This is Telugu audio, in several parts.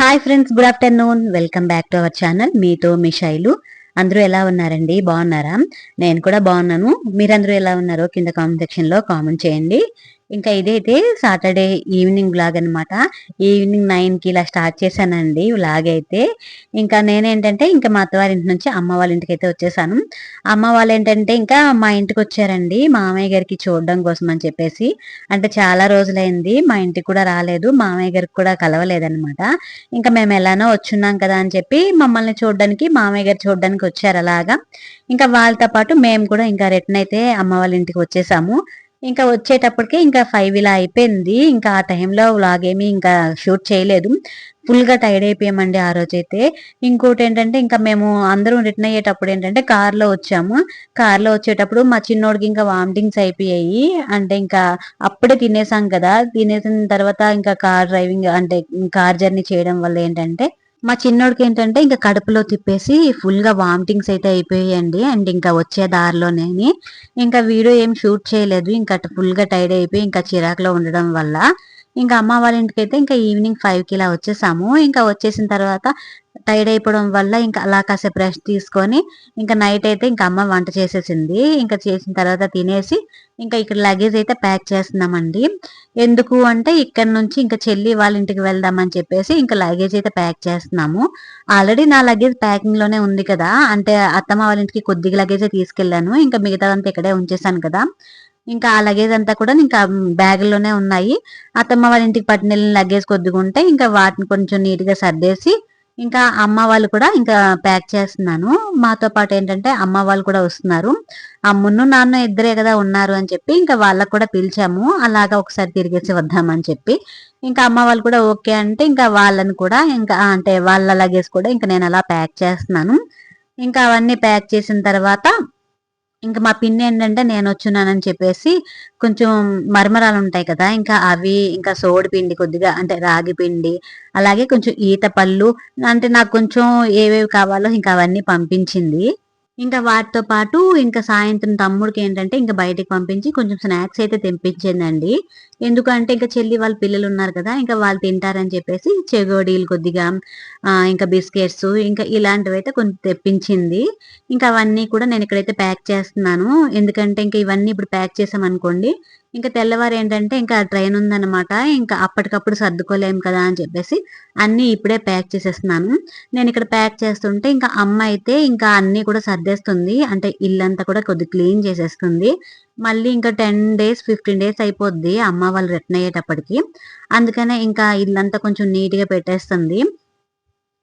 Hi friends, good afternoon. Welcome back to our channel. మీతో మీ శైలు. అందరూ ఎలా ఉన్నారండి? బాగున్నారా? నేను కూడా బాగున్నాను. మీరందరూ ఎలా ఉన్నారో కింద కామెంట్ సెక్షన్ లో కామెంట్ చేయండి. ఇంకా ఇదైతే సాటర్డే ఈవినింగ్ వ్లాగ్ అనమాట. ఈవినింగ్ 9కి ఇలా స్టార్ట్ చేశానండి వ్లాగ్ అయితే. ఇంకా నేనేంటంటే ఇంకా మా అత్తవారి ఇంటి నుంచి అమ్మ వాళ్ళ ఇంటికి అయితే వచ్చేసాను. అమ్మ వాళ్ళు ఏంటంటే ఇంకా మా ఇంటికి వచ్చారండి మామయ్య గారికి చూడడం కోసం అని చెప్పేసి. అంటే చాలా రోజులైంది మా ఇంటికి కూడా రాలేదు, మామయ్య గారికి కూడా కలవలేదనమాట. ఇంకా మేము ఎలానో వచ్చున్నాం కదా అని చెప్పి మమ్మల్ని చూడడానికి మామయ్య గారు చూడడానికి వచ్చారు అలాగా. ఇంకా వాళ్ళతో పాటు మేము కూడా ఇంకా రిటర్న్ అయితే అమ్మ వాళ్ళ ఇంటికి వచ్చేసాము. ఇంకా వచ్చేటప్పటికి ఇంకా 5 ఇలా అయిపోయింది. ఇంకా ఆ టైంలో వ్లాగ్ ఏమి ఇంకా షూట్ చేయలేదు. ఫుల్ గా టైర్డ్ అయిపోయామండి ఆ రోజైతే. ఇంకోటి ఏంటంటే ఇంకా మేము అందరం రిటర్న్ అయ్యేటప్పుడు ఏంటంటే కార్ లో వచ్చాము. కార్ లో వచ్చేటప్పుడు మా చిన్నోడికి ఇంకా వామిటింగ్స్ అయిపోయాయి. అంటే ఇంకా అప్పుడే తినేసాం కదా, తినేసిన తర్వాత ఇంకా కార్ డ్రైవింగ్ అంటే కార్ జర్నీ చేయడం వల్ల ఏంటంటే మా చిన్నోడికి ఏంటంటే ఇంకా కడుపులో తిప్పేసి ఫుల్ గా వామిటింగ్స్ అయితే అయిపోయాయండి. అండ్ ఇంకా వచ్చే దారిలోనే ఇంకా వీడియో ఏం షూట్ చేయలేదు. ఇంకా ఫుల్ గా టైర్డ్ అయిపోయి ఇంకా చిరాకులో ఉండడం వల్ల ఇంకా అమ్మ వాళ్ళ ఇంటికి అయితే ఇంకా ఈవినింగ్ 5కి ఇలా వచ్చేసాము. ఇంకా వచ్చేసిన తర్వాత టైర్డ్ అయిపోవడం వల్ల ఇంకా అలా కాసేపు రెస్ట్ తీసుకొని ఇంకా నైట్ అయితే ఇంకా అమ్మ వంట చేసేసింది. ఇంకా చేసిన తర్వాత తినేసి ఇంకా ఇక్కడ లగేజ్ అయితే ప్యాక్ చేస్తున్నామండి. ఎందుకు అంటే ఇక్కడ నుంచి ఇంకా చెల్లి వాళ్ళ ఇంటికి వెళ్దామని చెప్పేసి ఇంకా లగేజ్ అయితే ప్యాక్ చేస్తున్నాము. ఆల్రెడీ నా లగేజ్ ప్యాకింగ్ లోనే ఉంది కదా, అంటే అత్తమ్మ వాళ్ళ ఇంటికి కొద్దిగా లగేజే తీసుకెళ్లాను, ఇంకా మిగతాదంతా ఇక్కడే ఉంచేసాను కదా. ఇంకా ఆ లగేజ్ అంతా కూడా ఇంకా బ్యాగుల్లోనే ఉన్నాయి. అత్తమ్మ వాళ్ళ ఇంటికి పట్టిన లగేజ్ కొద్దిగా ఉంటే ఇంకా వాటిని కొంచెం నీట్ గా సర్దేసి ఇంకా అమ్మ వాళ్ళు కూడా ఇంకా ప్యాక్ చేస్తున్నాను. మాతో పాటు ఏంటంటే అమ్మ వాళ్ళు కూడా వస్తున్నారు. అమ్మును నాన్న ఇద్దరే కదా ఉన్నారు అని చెప్పి ఇంకా వాళ్ళకు కూడా పిలిచాము. అలాగా ఒకసారి తిరిగేసి వద్దామని చెప్పి ఇంకా అమ్మ వాళ్ళు కూడా ఓకే అంటే ఇంకా వాళ్ళని కూడా ఇంకా అంటే వాళ్ళ లగేజ్ కూడా ఇంకా నేను అలా ప్యాక్ చేస్తున్నాను. ఇంకా అవన్నీ ప్యాక్ చేసిన తర్వాత ఇంకా మా పిన్ని ఏంటంటే నేను వచ్చున్నానని చెప్పేసి కొంచెం మరమరాలు ఉంటాయి కదా, ఇంకా అవి ఇంకా సోడి పిండి కొద్దిగా అంటే రాగి పిండి, అలాగే కొంచెం ఈత పళ్ళు, అంటే నాకు కొంచెం ఏవేవి కావాలో ఇంకా అవన్నీ పంపించింది. ఇంకా వాటితో పాటు ఇంకా సాయంత్రం తమ్ముడికి ఏంటంటే ఇంకా బయటికి పంపించి కొంచెం స్నాక్స్ అయితే తెప్పించిందండి. ఎందుకంటే ఇంకా చెల్లి వాళ్ళ పిల్లలు ఉన్నారు కదా, ఇంకా వాళ్ళు తింటారని చెప్పేసి చెగోడీలు కొద్దిగా ఇంకా బిస్కెట్స్ ఇంకా ఇలాంటివి అయితే కొంచెం తెప్పించింది. ఇంకా అవన్నీ కూడా నేను ఇక్కడైతే ప్యాక్ చేస్తున్నాను. ఎందుకంటే ఇంకా ఇవన్నీ ఇప్పుడు ప్యాక్ చేసామనుకోండి ఇంకా తెల్లవారు ఏంటంటే ఇంకా ట్రైన్ ఉందన్నమాట. ఇంకా అప్పటికప్పుడు సర్దుకోలేము కదా అని చెప్పేసి అన్ని ఇప్పుడే ప్యాక్ చేసేస్తున్నాను. నేను ఇక్కడ ప్యాక్ చేస్తుంటే ఇంకా అమ్మ అయితే ఇంకా అన్ని కూడా సర్దేస్తుంది. అంటే ఇల్లంతా కూడా కొద్దిగా క్లీన్ చేసేస్తుంది. మళ్ళీ ఇంకా 10 డేస్ 15 డేస్ అయిపోద్ది అమ్మ వాళ్ళు రిటర్న్ అయ్యేటప్పటికి. అందుకనే ఇంకా ఇల్లంతా కొంచెం నీట్ గా పెట్టేస్తుంది.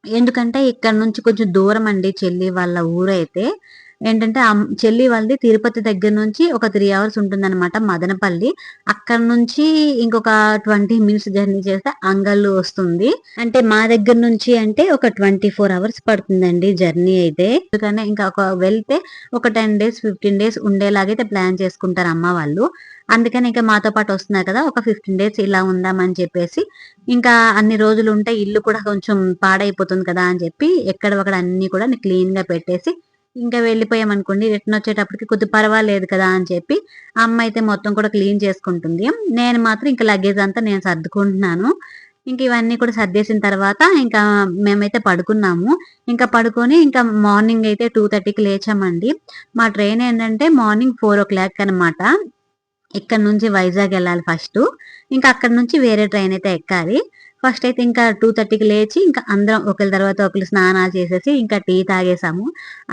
ఎందుకంటే ఇక్కడ నుంచి కొంచెం దూరం అండి చెల్లి వాళ్ళ ఊరైతే. ఏంటంటే చెల్లి వాళ్ళది తిరుపతి దగ్గర నుంచి ఒక 3 అవర్స్ ఉంటుందన్నమాట మదనపల్లి. అక్కడ నుంచి ఇంకొక 20 మినిట్స్ జర్నీ చేస్తే అంగళ్ళు వస్తుంది. అంటే మా దగ్గర నుంచి అంటే ఒక 24 అవర్స్ పడుతుందండి జర్నీ అయితే. అందుకనే ఇంకా ఒక వెళ్తే ఒక 10 డేస్ 15 డేస్ ఉండేలాగైతే ప్లాన్ చేసుకుంటారు అమ్మ వాళ్ళు. అందుకని ఇంకా మాతో పాటు వస్తున్నారు కదా, ఒక 15 డేస్ ఇలా ఉందామని చెప్పేసి ఇంకా అన్ని రోజులు ఉంటే ఇల్లు కూడా కొంచెం పాడైపోతుంది కదా అని చెప్పి ఎక్కడ ఒకడ అన్ని కూడా క్లీన్ గా పెట్టేసి ఇంకా వెళ్ళిపోయామనుకోండి రిటర్న్ వచ్చేటప్పటికి కొద్దిగా పర్వాలేదు కదా అని చెప్పి అమ్మ అయితే మొత్తం కూడా క్లీన్ చేసుకుంటుంది. నేను మాత్రం ఇంకా లగేజ్ అంతా నేను సర్దుకుంటున్నాను. ఇంక ఇవన్నీ కూడా సర్దేసిన తర్వాత ఇంకా మేమైతే పడుకున్నాము. ఇంకా పడుకొని ఇంకా మార్నింగ్ అయితే 2:30కి లేచామండి. మా ట్రైన్ ఏంటంటే మార్నింగ్ 4:00 అనమాట. ఇక్కడ నుంచి వైజాగ్ వెళ్ళాలి ఫస్ట్. ఇంకా అక్కడ నుంచి వేరే ట్రైన్ అయితే ఎక్కాలి. ఫస్ట్ అయితే ఇంకా 2:30కి లేచి ఇంకా అందరం ఒకరి తర్వాత ఒకరు స్నానాలు చేసేసి ఇంకా టీ తాగేసాము.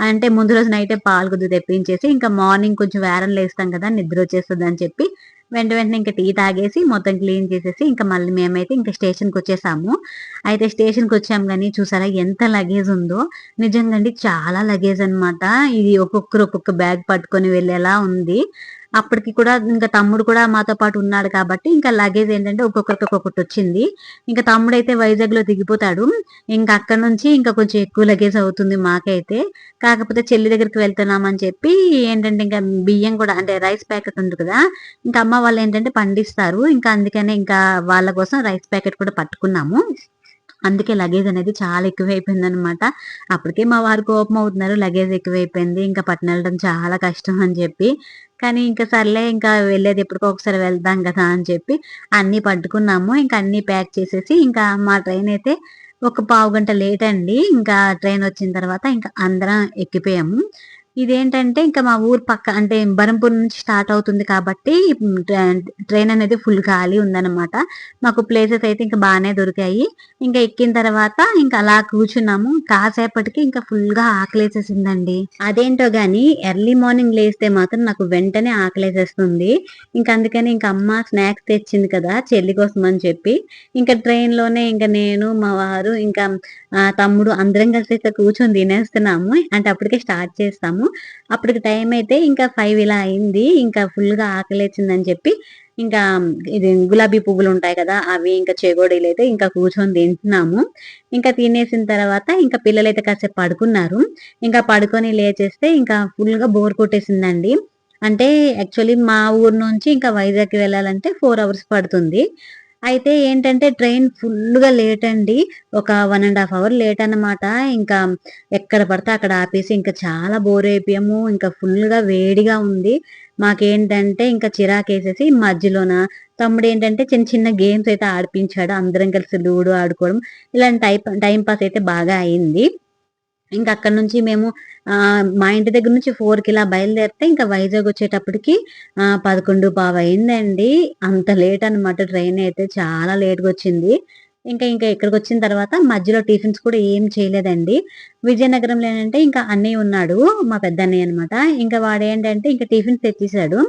అంటే ముందు రోజు నైటే పాలు కొద్దిగా తెప్పించేసి ఇంకా మార్నింగ్ కొంచెం వేరం లేస్తాం కదా, నిద్ర వచ్చేస్తుంది అని చెప్పి వెంటనే ఇంకా టీ తాగేసి మొత్తం క్లీన్ చేసేసి ఇంకా మళ్ళీ మేమైతే ఇంకా స్టేషన్కి వచ్చేసాము. అయితే స్టేషన్కి వచ్చాము కానీ చూసారా ఎంత లగేజ్ ఉందో. నిజంగా అండి చాలా లగేజ్ అనమాట. ఇది ఒక్కొక్కరు ఒక్కొక్క బ్యాగ్ పట్టుకొని వెళ్ళేలా ఉంది. అప్పటికి కూడా ఇంకా తమ్ముడు కూడా మాతో పాటు ఉన్నాడు కాబట్టి ఇంకా లగేజ్ ఏంటంటే ఒక్కొక్కరికి ఒక్కొక్కటి వచ్చింది. ఇంకా తమ్ముడైతే వైజాగ్ లో దిగిపోతాడు. ఇంకా అక్కడ నుంచి ఇంకా కొంచెం ఎక్కువ లగేజ్ అవుతుంది మాకైతే. కాకపోతే చెల్లి దగ్గరికి వెళ్తున్నామని చెప్పి ఏంటంటే ఇంకా బియ్యం కూడా అంటే రైస్ ప్యాకెట్ ఉంది కదా, ఇంకా అమ్మ వాళ్ళు ఏంటంటే పండిస్తారు. ఇంకా అందుకనే ఇంకా వాళ్ళ కోసం రైస్ ప్యాకెట్ కూడా పట్టుకున్నాము. అందుకే లగేజ్ అనేది చాలా ఎక్కువైపోయింది అనమాట. అప్పటికే మా వారు కోపం అవుతున్నారు, లగేజ్ ఎక్కువైపోయింది ఇంకా పట్టుకెళ్ళడం చాలా కష్టం అని చెప్పి. కానీ ఇంకా సర్లే ఇంకా వెళ్ళేది ఎప్పటికో ఒకసారి వెళ్దాం కదా అని చెప్పి అన్ని పట్టుకున్నాము. ఇంకా అన్ని ప్యాక్ చేసేసి ఇంకా మా ట్రైన్ అయితే ఒక పావుగంట లేట్ అండి. ఇంకా ట్రైన్ వచ్చిన తర్వాత ఇంకా అందరం ఎక్కిపోయాము. ఇదేంటంటే ఇంకా మా ఊరు పక్క అంటే బరంపూర్ నుంచి స్టార్ట్ అవుతుంది కాబట్టి ట్రైన్ అనేది ఫుల్ ఖాళీ ఉందన్నమాట. మాకు ప్లేసెస్ అయితే ఇంకా బానే దొరికాయి. ఇంకా ఎక్కిన తర్వాత ఇంకా అలా కూర్చున్నాము. కాసేపటికి ఇంకా ఫుల్‌గా ఆకలేసేసిందండి. అదేంటో గాని ఎర్లీ మార్నింగ్ లేస్తే మాత్రం నాకు వెంటనే ఆకలేసేస్తుంది. ఇంక అందుకని ఇంక అమ్మ స్నాక్స్ తెచ్చింది కదా! చెల్లి కోసం అని చెప్పి, ఇంకా ట్రైన్‌లోనే ఇంక నేను, మా వారు ఇంకా తమ్ముడు అందరం కలిసి ఇట్లా కూర్చొని తినేస్తున్నాము. అంటే అప్పటికే స్టార్ట్ చేస్తాము. అప్పటికి టైం అయితే ఇంకా 5 ఇలా అయింది. ఇంకా ఫుల్‌గా ఆకలేసిందని చెప్పి ఇంకా ఇది గులాబీ పువ్వులుంటాయి కదా! అవి ఇంకా చెగోడీలైతే ఇంకా కూర్చొని తింటున్నాము. ఇంకా తినేసిన తర్వాత ఇంకా పిల్లలైతే కాసేపు పడుకున్నారు. ఇంకా పడుకొని లేచేస్తే ఇంకా ఫుల్‌గా బోర్ కొట్టేసిందండి. అంటే యాక్చువల్లీ మా ఊరు నుంచి ఇంకా వైజాగ్‌కి వెళ్ళాలంటే 4 అవర్స్ పడుతుంది. అయితే ఏంటంటే ట్రైన్ ఫుల్‌గా లేట్ అండి. ఒక 1 ½ అవర్ లేట్ అన్నమాట. ఇంకా ఎక్కడ పడితే అక్కడ ఆపేసి ఇంకా చాలా బోర్ అయిపోయాము. ఇంకా ఫుల్‌గా వేడిగా ఉంది. మాకేంటంటే ఇంకా చిరాకేసేసి మధ్యలోన తమ్ముడేంటంటే చిన్న చిన్న గేమ్స్ అయితే ఆడిపించాడు. అందరం కలిసి లూడో ఆడుకోవడం ఇలాంటి టైమ్ పాస్ అయితే బాగా అయింది. ఇంక అక్కడి నుంచి మేము మా ఇంటి దగ్గర నుంచి 4కి ఇలా బయలుదేరితే ఇంకా వైజాగ్ వచ్చేటప్పటికి 11:15 అయిందండి. అంత లేట్ అనమాట ట్రైన్ అయితే చాలా లేట్‌గొచ్చింది. ఇంకా ఇక్కడికొచ్చిన తర్వాత మధ్యలో టిఫిన్స్ కూడా ఏం చేయలేదండి. విజయనగరంలో ఏంటంటే ఇంకా అన్నయ్య ఉన్నాడు. మా పెద్దన్నయ్య అనమాట. ఇంకా వాడేంటంటే ఇంక టిఫిన్స్ తెచ్చేసాడు.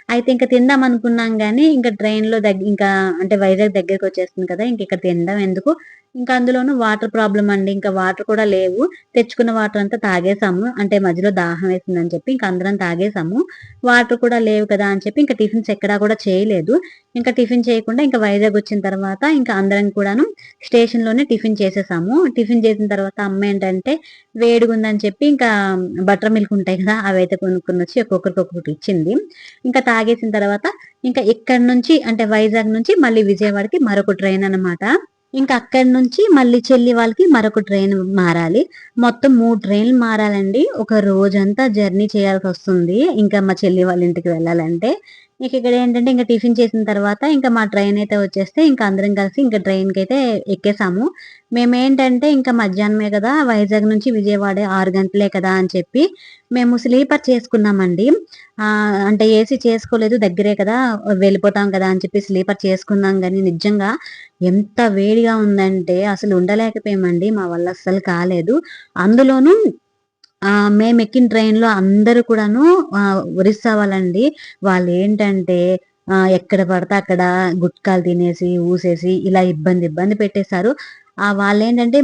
అయితే ఇంక తిందాం అనుకున్నాం గానీ, ఇంక ట్రైన్‌లో ఇంకా అంటే వైజాగ్ దగ్గరకొచ్చేస్తుంది కదా! ఇంక ఇక్కడ తినడం ఎందుకు, ఇంకా అందులోనూ వాటర్ ప్రాబ్లమ్ అండి. ఇంకా వాటర్ కూడా లేవు. తెచ్చుకున్న వాటర్ అంతా తాగేసాము. అంటే మధ్యలో దాహం వేసిందని చెప్పి ఇంక అందరం తాగేసాము. వాటర్ కూడా లేవు కదా! అని చెప్పి ఇంక టిఫిన్స్ ఎక్కడా కూడా చేయలేదు. ఇంకా టిఫిన్ చేయకుండా ఇంకా వైజాగ్ వచ్చిన తర్వాత ఇంకా అందరం కూడాను స్టేషన్‌లోనే టిఫిన్ చేసేసాము. టిఫిన్ చేసిన తర్వాత అమ్మ ఏంటంటే వేడిగుందని చెప్పి ఇంకా బటర్ మిల్క్ ఉంటాయి కదా! అవైతే కొనుక్కొనొచ్చి ఒక్కొక్కరికి ఒక్కొక్కటి ఇచ్చింది. ఇంకా తాగేసిన తర్వాత ఇంకా ఇక్కడి నుంచి అంటే వైజాగ్ నుంచి మళ్ళీ విజయవాడకి మరొక ట్రైన్ అన్నమాట. ఇంకా అక్కడి నుంచి మళ్ళీ చెల్లి వాళ్ళకి మరొక ట్రైన్ మారాలి. మొత్తం 3 ట్రైన్‌లు మారాలండి. ఒక రోజంతా జర్నీ చేయాల్సొస్తుంది. ఇంకా మా చెల్లి వాళ్ళ ఇంటికి వెళ్ళాలంటే. ఇక ఇక్కడేంటంటే ఇంక టిఫిన్ చేసిన తర్వాత ఇంకా మా ట్రైన్ అయితే వచ్చేస్తే ఇంకా అందరం కలిసి ఇంకా ట్రైన్‌కైతే ఎక్కేసాము. మేమేంటంటే ఇంకా మధ్యాహ్నమే కదా! వైజాగ్ నుంచి విజయవాడ 6 గంటలే కదా! అని చెప్పి మేము స్లీపర్ చేసుకున్నామండి. అంటే ఏసీ చేసుకోలేదు దగ్గరే కదా! వెళ్ళిపోతాం కదా! అని చెప్పి స్లీపర్ చేసుకున్నాం గానీ నిజంగా ఎంత వేడిగా ఉందంటే అసలు ఉండలేకపోయామండి. మా వల్ల అస్సలు కాలేదు. అందులోనూ మేమెక్కిన ట్రైన్‌లో అందరూ కూడాను ఒరిస్సా వాళ్ళండి. వాళ్ళేంటంటే ఎక్కడ పడితే అక్కడ గుట్కాలు తినేసి, ఊసేసి ఇలా ఇబ్బంది పెట్టేశారు. వాళ్ళేంటంటే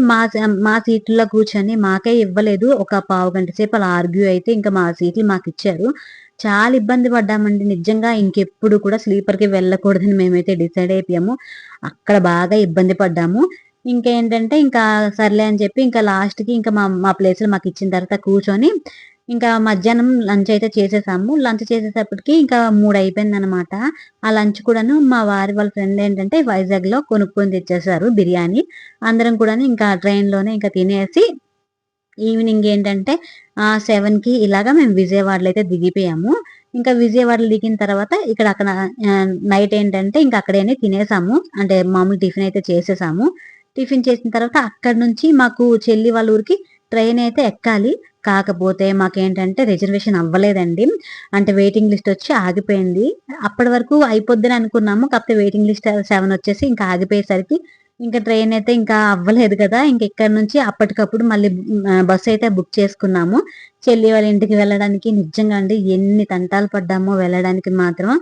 మా సీట్‌లో కూర్చొని మాకే ఇవ్వలేదు. ఒక పావుగంట సేపు అలా ఆర్గ్యూ అయితే ఇంకా మా సీట్లు మాకిచ్చారు. చాలా ఇబ్బంది పడ్డామండి. నిజంగా ఇంకెప్పుడు కూడా స్లీపర్‌కి వెళ్ళకూడదని మేమైతే డిసైడ్ అయిపోయాము. అక్కడ బాగా ఇబ్బంది పడ్డాము. ఇంకేంటంటే ఇంకా సర్లే అని చెప్పి ఇంకా లాస్ట్‌కి ఇంకా మా మా ప్లేస్‌లో మాకిచ్చిన తర్వాత కూర్చొని ఇంకా మధ్యాహ్నం లంచ్ అయితే చేసేసాము. లంచ్ చేసేటప్పటికి ఇంకా 3 అయిపోయిందనమాట. ఆ లంచ్ కూడాను మా వారి వాళ్ళ ఫ్రెండ్ ఏంటంటే వైజాగ్‌లో కొనుక్కొని తెచ్చేసారు బిర్యానీ. అందరం కూడాను ఇంకా ట్రైన్‌లోనే ఇంకా తినేసి ఈవినింగ్ ఏంటంటే 7కి ఇలాగా మేము విజయవాడలో అయితే దిగిపోయాము. ఇంకా విజయవాడలో దిగిన తర్వాత అక్కడ నైట్ ఏంటంటే ఇంక అక్కడేనే తినేసాము. అంటే మామూలు టిఫిన్ అయితే చేసేసాము. టిఫిన్ చేసిన తర్వాత అక్కడి నుంచి మాకు చెల్లి వాళ్ళ ఊరికి ట్రైన్ అయితే ఎక్కాలి. కాకపోతే మాకేంటంటే రిజర్వేషన్ అవ్వలేదండి. అంటే వెయిటింగ్ లిస్ట్ వచ్చి ఆగిపోయింది. అప్పటి వరకు అయిపోద్దని అనుకున్నాము. కాకపోతే వెయిటింగ్ లిస్ట్ 7 వచ్చేసి ఇంకా ఆగిపోయేసరికి ఇంకా ట్రైన్ అయితే ఇంకా అవ్వలేదు కదా! ఇంక ఇక్కడి నుంచి అప్పటికప్పుడు మళ్ళీ బస్ అయితే బుక్ చేసుకున్నాము. చెల్లి వాళ్ళ ఇంటికి వెళ్ళడానికి నిజంగా అండి ఎన్ని తంటాలు పడ్డామో వెళ్ళడానికి మాత్రం.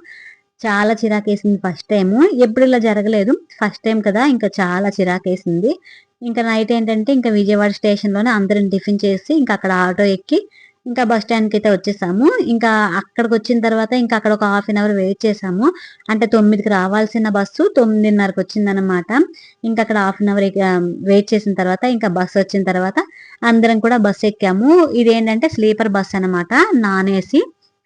చాలా చిరాకేసింది ఫస్ట్ టైము. ఎప్పుడు ఇలా జరగలేదు. ఫస్ట్ టైమ్ కదా! ఇంకా చాలా చిరాకేసింది. ఇంకా నైట్ ఏంటంటే ఇంకా విజయవాడ స్టేషన్‌లోనే అందరం టిఫిన్ చేసి ఇంకా అక్కడ ఆటో ఎక్కి ఇంకా బస్ స్టాండ్‌కైతే వచ్చేసాము. ఇంకా అక్కడికొచ్చిన తర్వాత ఇంకా అక్కడ ఒక హాఫ్ అన్ అవర్ వెయిట్ చేసాము. అంటే 9కి రావాల్సిన బస్సు 9:30కి వచ్చిందనమాట. ఇంకా అక్కడ హాఫ్ అన్ అవర్ వెయిట్ చేసిన తర్వాత ఇంకా బస్సొచ్చిన తర్వాత అందరం కూడా బస్సెక్కాము. ఇదేంటంటే స్లీపర్ బస్ అనమాట. Non AC.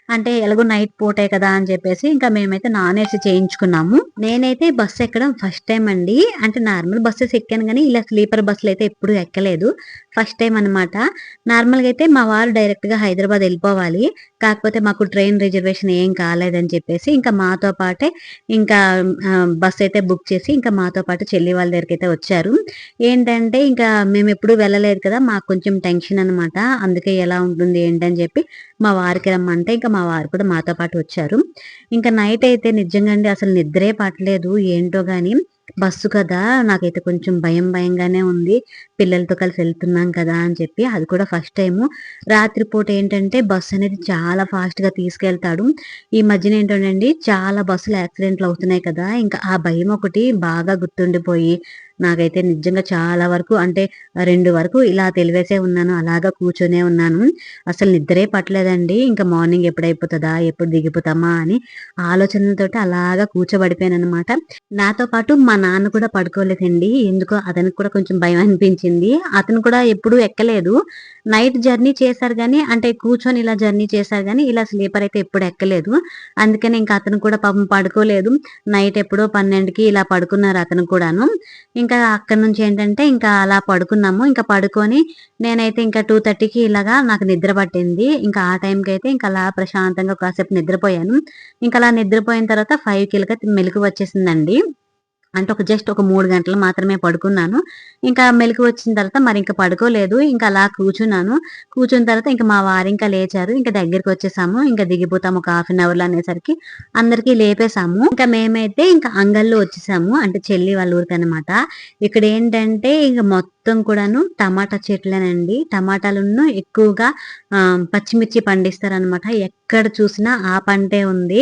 అంటే ఎలాగో నైట్ పూటే కదా అని చెప్పేసి ఇంకా మేమైతే నాన్ ఏసీ చేయించుకున్నాము. నేనైతే బస్ ఎక్కడం ఫస్ట్ టైమ్ అండి. అంటే నార్మల్ బస్సెస్ ఎక్కాను గానీ ఇలా స్లీపర్ బస్సులైతే ఎప్పుడు ఎక్కలేదు. ఫస్ట్ టైమ్ అనమాట. నార్మల్‌గా అయితే మా వారు డైరెక్ట్‌గా హైదరాబాద్ ఎళ్ళిపోవాలి. కాకపోతే మాకు ట్రైన్ రిజర్వేషన్ ఏం కాలేదని చెప్పేసి ఇంకా మాతో పాటే ఇంకా బస్ అయితే బుక్ చేసి ఇంకా మాతో పాటు చెల్లి వాళ్ళ దగ్గరికి అయితే వచ్చారు. ఏంటంటే ఇంకా మేము ఎప్పుడు వెళ్ళలేదు కదా, మాకు కొంచెం టెన్షన్ అనమాట. అందుకే ఎలా ఉంటుంది ఏంటని చెప్పి మా వారికి రమ్మంటే ఇంకా మా వారు కూడా మాతో పాటు వచ్చారు. ఇంకా నైట్ అయితే నిజంగా అండి అసలు నిద్రే పట్టలేదు ఏంటో గాని. బస్సు కదా, నాకైతే కొంచెం భయంగానే ఉంది. పిల్లలతో కలిసి వెళ్తున్నాం కదా అని చెప్పి. అది కూడా ఫస్ట్ టైము. రాత్రిపూట ఏంటంటే బస్సు అనేది చాలా ఫాస్ట్‌గా తీసుకెళ్తాడు. ఈ మధ్యన ఏంటోనండి చాలా బస్సులు యాక్సిడెంట్లు అవుతున్నాయి కదా, ఇంకా ఆ భయం ఒకటి బాగా గుర్తుండిపోయి నాకైతే నిజంగా చాలా వరకు అంటే 2 వరకు ఇలా తెలివేసే ఉన్నాను. అలాగా కూర్చొనే ఉన్నాను. అసలు నిద్రే పట్టలేదండి. ఇంకా మార్నింగ్ ఎప్పుడైపోతదా? ఎప్పుడు దిగిపోతామా? అని ఆలోచనలతోటి అలాగా కూర్చోబడిపోయాననమాట. నాతో పాటు మా నాన్న కూడా పడుకోలేదండి. ఎందుకో అతనికి కూడా కొంచెం భయం అనిపించింది. అతను కూడా ఎప్పుడూ ఎక్కలేదు. నైట్ జర్నీ చేశారు గానీ, అంటే కూర్చొని ఇలా జర్నీ చేశారు గానీ, ఇలా స్లీపర్ అయితే ఎప్పుడు ఎక్కలేదు. అందుకని ఇంకా అతను కూడా పాపం పడుకోలేదు. నైట్ ఎప్పుడో 12కి ఇలా పడుకున్నారు అతను కూడాను. ఇంకా అక్కడి నుంచి ఏంటంటే ఇంకా అలా పడుకున్నాము. ఇంకా పడుకొని నేనైతే ఇంకా 2:30కి ఇలాగా నాకు నిద్ర పట్టింది. ఇంకా ఆ టైంకైతే ఇంకా అలా ప్రశాంతంగా కాసేపు నిద్రపోయాను. ఇంకా అలా నిద్రపోయిన తర్వాత 5కి ఇలాగ మెలుకువ వచ్చేసిందండి. అంటే జస్ట్ ఒక 3 గంటలు మాత్రమే పడుకున్నాను. ఇంకా మెలుకువ వచ్చిన తర్వాత మరి ఇంక పడుకోలేదు. ఇంకా అలా కూర్చున్నాను. కూర్చున్న తర్వాత ఇంక మా వారు ఇంకా లేచారు. ఇంక దగ్గరికొచ్చేసాము. ఇంక దిగిపోతాము ఒక హాఫ్ అన్ అవర్‌లో అనేసరికి అందరికీ లేపేసాము. ఇంకా మేమైతే ఇంకా అంగల్లో వచ్చేసాము. అంటే చెల్లి వాళ్ళ ఊరికనమాట. ఇక్కడేంటంటే ఇంక మొత్తం కూడాను టమాటా చెట్లేనండి. టమాటాలును ఎక్కువగా పచ్చిమిర్చి పండిస్తారనమాట. ఎక్కడ చూసినా ఆ పంటే ఉంది.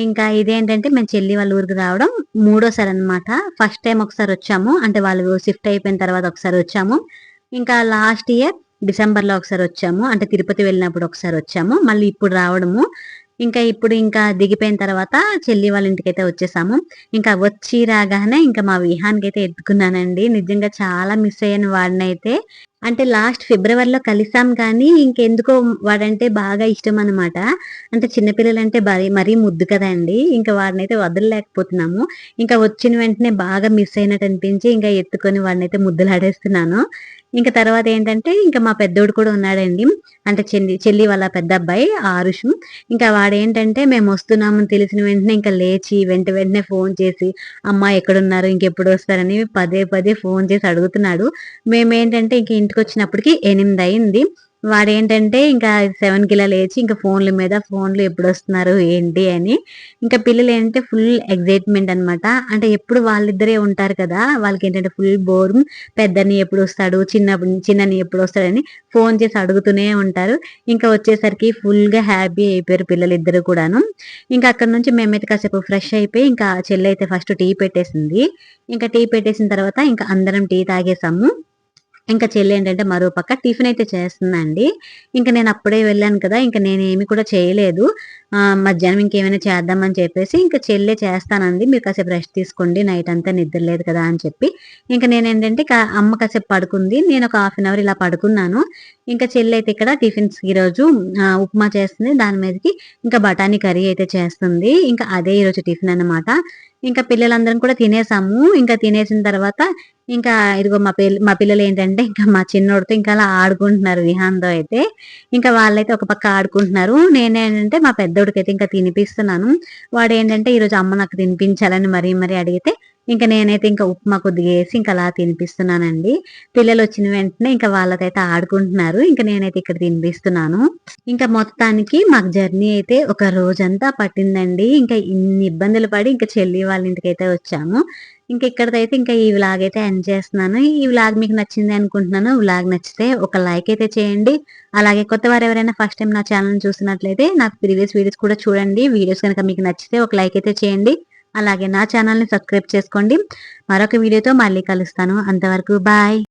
ఇంకా ఇదేంటంటే మేము చెల్లి వాళ్ళ ఊరికి రావడం మూడోసారనమాట. First time ఒకసారొచ్చాము. అంటే వాళ్ళు షిఫ్ట్ అయిపోయిన తర్వాత ఒకసారొచ్చాము. ఇంకా లాస్ట్ ఇయర్ డిసెంబర్‌లో ఒకసారొచ్చాము. అంటే తిరుపతి వెళ్ళినప్పుడు ఒకసారొచ్చాము. మళ్ళీ ఇప్పుడు రావడము. ఇంకా ఇప్పుడు ఇంకా దిగిపోయిన తర్వాత చెల్లి వాళ్ళ ఇంటికైతే వచ్చేసాము. ఇంకా వచ్చి రాగానే ఇంకా మా విహాన్‌కైతే ఎత్తుకున్నానండి. నిజంగా చాలా మిస్ అయ్యాను వాడినైతే. అంటే లాస్ట్ ఫిబ్రవరిలో కలిసాం కానీ ఇంకెందుకో వాడంటే బాగా ఇష్టమనమాట. అంటే చిన్న పిల్లలంటే మరీ ముద్దు కదండీ. ఇంకా వాడినైతే వదలలేకపోతున్నాము. ఇంకా వచ్చిన వెంటనే బాగా మిస్ అయినట్టు అనిపించి ఇంకా ఎత్తుకొని వాడినైతే ముద్దులాడేస్తున్నాను. ఇంక తర్వాతేంటంటే, ఇంక మా పెద్దోడు కూడా ఉన్నాడండి. అంటే చెల్లి వాళ్ళ పెద్దబ్బాయి ఆరుషు. ఇంకా వాడేంటంటే, మేమొస్తున్నామని తెలిసిన వెంటనే ఇంక లేచి వెంటనే ఫోను చేసి, అమ్మ ఎక్కడున్నారు? ఇంకెప్పుడొస్తారని పదే పదే ఫోను చేసి అడుగుతున్నాడు. మేమేంటంటే, ఇంక ఇంటికొచ్చినప్పటికి 8 అయింది. వాడేంటంటే, ఇంకా 7కిలా లేచి ఇంక ఫోన్లు ఎప్పుడొస్తున్నారు? ఏంటి? అని. ఇంకా పిల్లలేంటంటే ఫుల్ ఎక్సైట్‌మెంట్ అనమాట. అంటే ఎప్పుడు వాళ్ళిద్దరే ఉంటారు కదా, వాళ్ళకేంటంటే ఫుల్ బోరు. పెద్దన్నయ్య ఎప్పుడొస్తాడు? చిన్నన్నయ్య ఎప్పుడొస్తాడని ఫోను చేసి అడుగుతూనే ఉంటారు. ఇంకా వచ్చేసరికి ఫుల్‌గా హ్యాపీ అయిపోయారు పిల్లలిద్దరూ కూడాను. ఇంకా అక్కడి నుంచి మేమైతే కాసేపు ఫ్రెష్ అయిపోయి ఇంకా చెల్లయితే ఫస్ట్ టీ పెట్టేసింది. ఇంకా టీ పెట్టేసిన తర్వాత ఇంకా అందరం టీ తాగేసాము. ఇంకా చెల్లేంటంటే మరో పక్క టిఫినయితే చేస్తుందండి. ఇంక నేనప్పుడే వెళ్ళాను కదా, ఇంక నేనేమి కూడా చేయలేదు. మధ్యాహ్నం ఇంకేమైనా చేద్దామని చెప్పేసి ఇంక చెల్లె చేస్తానంది. మీరు కాసేపు రెస్ట్ తీసుకోండి. నైటంతా నిద్ర లేదు కదా అని చెప్పి. ఇంక నేనేంటంటే అమ్మ కాసేపు పడుకుంది. నేనొక హాఫ్ అన్ అవర్ ఇలా పడుకున్నాను. ఇంక చెల్లయితే ఇక్కడ టిఫిన్స్ ఈరోజు ఉప్మా చేస్తుంది. దాని మీదకి ఇంకా బఠానీ కర్రీ అయితే చేస్తుంది. ఇంకా అదే ఈరోజు టిఫిననమాట. ఇంకా పిల్లలందరం కూడా తినేసాము. ఇంకా తినేసిన తర్వాత ఇంకా ఇదిగో మా పిల్లలేంటంటే ఇంకా మా చిన్నోడితో ఇంకా అలా ఆడుకుంటున్నారు విహాన్‌తో అయితే. ఇంకా వాళ్ళైతే ఒక పక్క ఆడుకుంటున్నారు. నేనేంటంటే మా పెద్దోడికైతే ఇంకా తినిపిస్తున్నాను. వాడేంటంటే ఈరోజు అమ్మ నాకు తినిపించాలని మరీ అడిగితే ఇంక నేనైతే ఇంకా ఉప్మా కొద్దిగా ఏసి ఇంక అలా తినిపిస్తున్నానండి. పిల్లలొచ్చిన వెంటనే ఇంకా వాళ్ళతోయితే ఆడుకుంటున్నారు. ఇంక నేనైతే ఇక్కడ తినిపిస్తున్నాను. ఇంకా మొత్తానికి మాకు జర్నీ అయితే ఒక రోజంతా పట్టిందండి. ఇంకా ఇన్ని ఇబ్బందులు పడి ఇంక చెల్లి వాళ్ళ ఇంటికైతే వచ్చాము. ఇంక ఇక్కడితోయితే ఇంకా ఈ వ్లాగ్ అయితే ఎండ్ చేస్తున్నాను. ఈ వ్లాగ్ మీకు నచ్చింది అనుకుంటున్నాను. వ్లాగ్ నచ్చితే ఒక లైక్ అయితే చేయండి. అలాగే కొత్తవారు ఎవరైనా ఫస్ట్ టైమ్ నా ఛానెల్‌ని చూస్తున్నట్లయితే నాకు ప్రీవియస్ వీడియోస్ కూడా చూడండి. వీడియోస్ గనుక మీకు నచ్చితే ఒక లైక్ అయితే చేయండి. అలాగే నా ఛానెల్‌ని సబ్స్క్రైబ్ చేసుకోండి. మరొక వీడియోతో మళ్ళీ కలుస్తాను. అంతవరకు బాయ్.